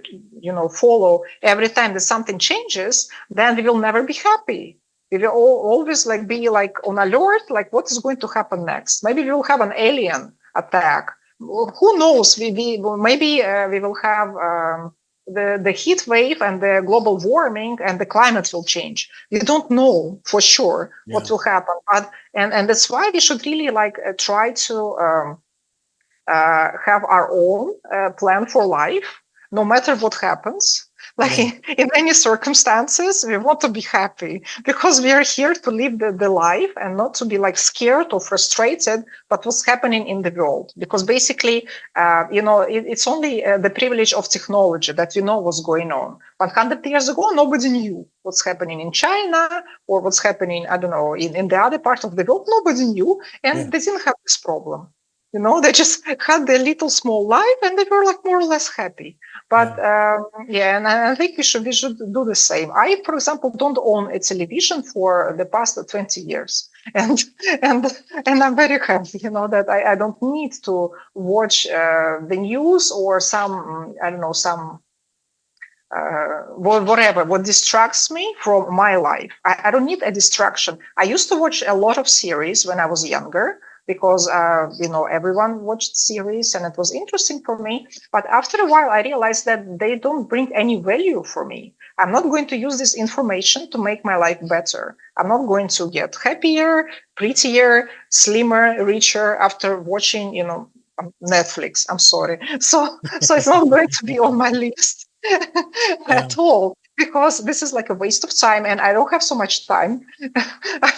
follow every time that something changes, then we will never be happy. We will always be on alert, like what is going to happen next. Maybe we will have an alien attack. Who knows? Maybe we will have the heat wave and the global warming and the climate will change. We don't know for sure what Yeah. will happen, but and that's why we should really try to have our own plan for life, no matter what happens. Like Yeah. in any circumstances, we want to be happy, because we are here to live the life and not to be scared or frustrated but what's happening in the world. Because basically, it's only the privilege of technology that we know what's going on. 100 years ago, nobody knew what's happening in China or what's happening, I don't know, in the other part of the world. Nobody knew, Yeah. and they didn't have this problem. They just had their little small life and they were more or less happy. But Yeah. yeah, and I think we should do the same. I, for example, don't own a television for the past 20 years, and and and I'm very happy, that I don't need to watch the news or some I don't know some whatever what distracts me from my life. I don't need a distraction. I used to watch a lot of series when I was younger, because everyone watched series and it was interesting for me. But after a while, I realized that they don't bring any value for me. I'm not going to use this information to make my life better. I'm not going to get happier, prettier, slimmer, richer after watching, Netflix. I'm sorry. So it's not going to be on my list at all, because this is like a waste of time and I don't have so much time.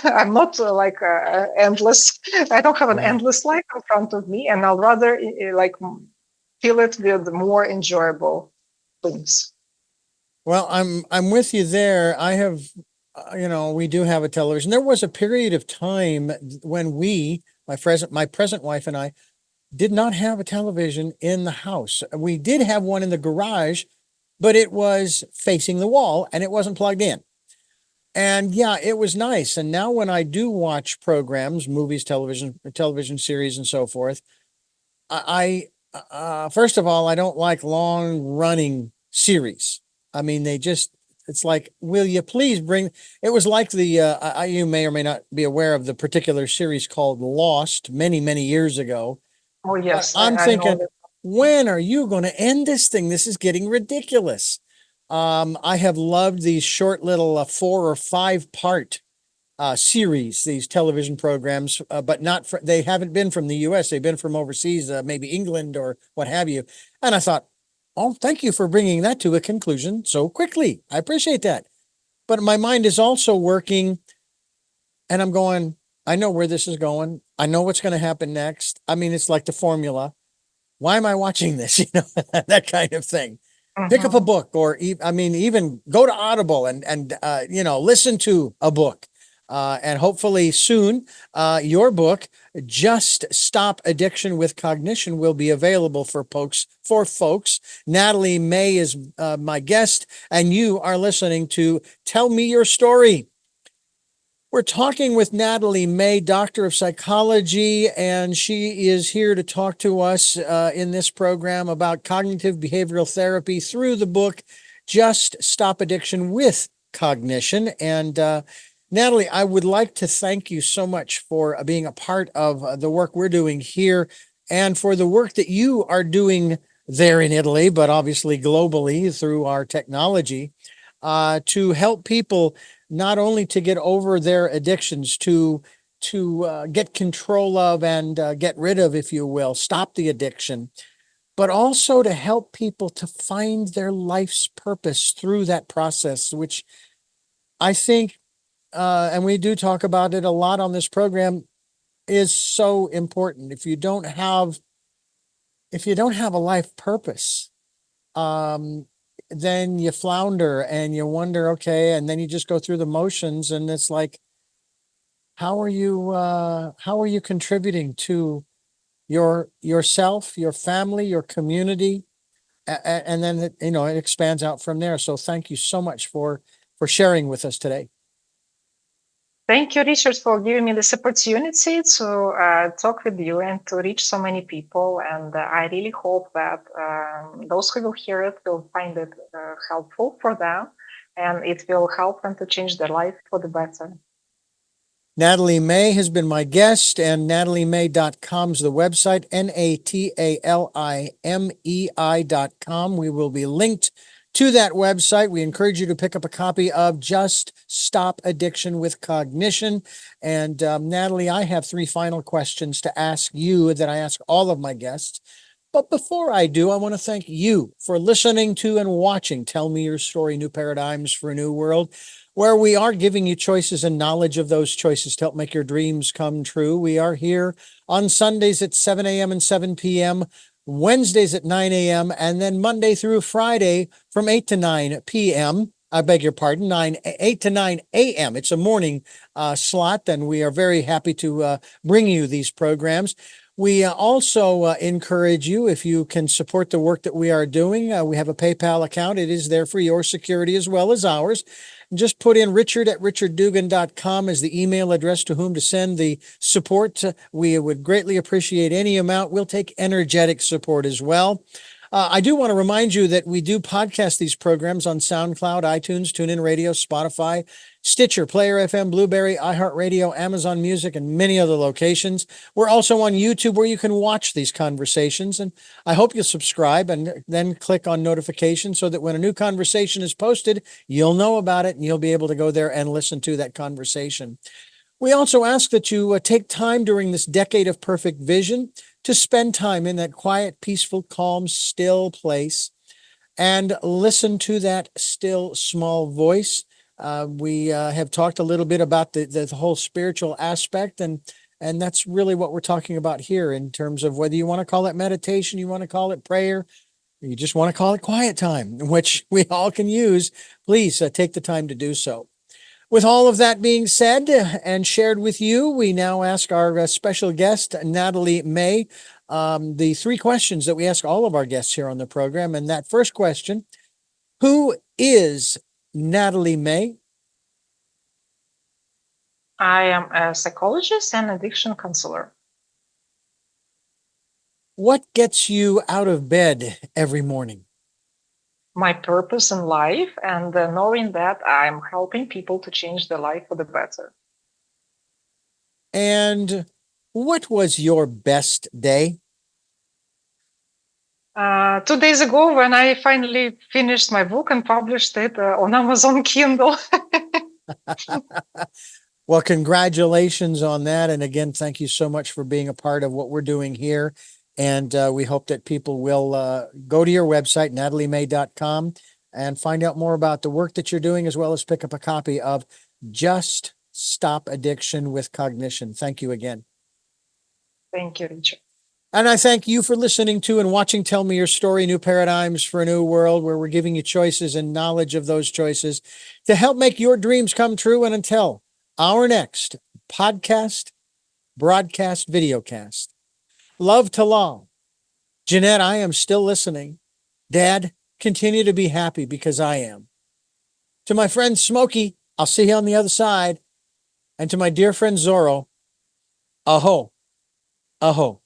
I'm not endless. I don't have an endless life in front of me, and I'll rather fill it with more enjoyable things. Well, I'm with you there. I have, we do have a television. There was a period of time when my present wife and I, did not have a television in the house. We did have one in the garage, but it was facing the wall and it wasn't plugged in. And yeah, it was nice. And now when I do watch programs, movies, television series, and so forth, first of all, I don't like long running series. I mean, it's like, will you please bring, it was like you may or may not be aware of the particular series called Lost many, many years ago. Oh, yes. I'm I know thinking, that. when are you going to end this thing? This is getting ridiculous. I have loved these short little 4 or 5 part series, these television programs, but they haven't been from the US. They've been from overseas, maybe England or what have you. And I thought, oh, thank you for bringing that to a conclusion so quickly. I appreciate that. But my mind is also working and I'm going, I know where this is going. I know what's going to happen next. I mean, it's like the formula. Why am I watching this? That kind of thing. Pick up a book, or even go to Audible and listen to a book. And hopefully soon, your book, Just Stop Addiction with Cognition, will be available for folks. Natali Mei is my guest, and you are listening to Tell Me Your Story. We're talking with Natali Mei, Doctor of Psychology, and she is here to talk to us in this program about cognitive behavioral therapy through the book, Just Stop Addiction with Cognition. And Natali, I would like to thank you so much for being a part of the work we're doing here and for the work that you are doing there in Italy, but obviously globally through our technology, to help people not only to get over their addictions, to get control of and get rid of, if you will, stop the addiction, but also to help people to find their life's purpose through that process, which I think, and we do talk about it a lot on this program, is so important. If you don't have a life purpose, then you flounder and you wonder, okay, and then you just go through the motions, and it's like, how are you contributing to yourself, your family, your community, and then it expands out from there. So thank you so much for sharing with us today. Thank you, Richard, for giving me this opportunity to talk with you and to reach so many people. And I really hope that those who will hear it will find it helpful for them, and it will help them to change their life for the better. Natali Mei has been my guest, and natalimei.com is the website, NATALIMEI.com. We will be linked to that website. We encourage you to pick up a copy of Just Stop Addiction with Cognition. And Natali, I have 3 final questions to ask you that I ask all of my guests. But before I do, I want to thank you for listening to and watching Tell Me Your Story, New Paradigms for a New World, where we are giving you choices and knowledge of those choices to help make your dreams come true. We are here on Sundays at 7 a.m. and 7 p.m., Wednesdays at 9 a.m., and then Monday through Friday from 8 to 9 p.m. I beg your pardon, 8 to 9 a.m. It's a morning slot, and we are very happy to bring you these programs. We also encourage you, if you can support the work that we are doing, we have a PayPal account. It is there for your security as well as ours. Just put in richard@richarddugan.com as the email address to whom to send the support. We would greatly appreciate any amount. We'll take energetic support as well. I do want to remind you that we do podcast these programs on SoundCloud, iTunes, TuneIn Radio, Spotify, Stitcher, Player FM, Blueberry, iHeartRadio, Amazon Music, and many other locations. We're also on YouTube where you can watch these conversations. And I hope you'll subscribe and then click on notifications so that when a new conversation is posted, you'll know about it and you'll be able to go there and listen to that conversation. We also ask that you take time during this decade of perfect vision to spend time in that quiet, peaceful, calm, still place and listen to that still, small voice. We have talked a little bit about the whole spiritual aspect, and that's really what we're talking about here in terms of whether you want to call it meditation, you want to call it prayer, or you just want to call it quiet time, which we all can use. Please take the time to do so. With all of that being said and shared with you, we now ask our special guest, Natali Mei, the three questions that we ask all of our guests here on the program. And that first question, who is Natali Mei? I am a psychologist and addiction counselor. What gets you out of bed every morning? My purpose in life and knowing that I'm helping people to change their life for the better. And what was your best day? 2 days ago, when I finally finished my book and published it on Amazon Kindle. Well, congratulations on that. And again, thank you so much for being a part of what we're doing here. And we hope that people will go to your website, natalimei.com, and find out more about the work that you're doing, as well as pick up a copy of Just Stop Addiction with Cognition. Thank you again. Thank you, Richard. And I thank you for listening to and watching Tell Me Your Story, New Paradigms for a New World, where we're giving you choices and knowledge of those choices to help make your dreams come true. And until our next podcast, broadcast, videocast. Love to Lal. Jeanette, I am still listening. Dad, continue to be happy because I am. To my friend Smokey, I'll see you on the other side. And to my dear friend Zorro, aho, aho.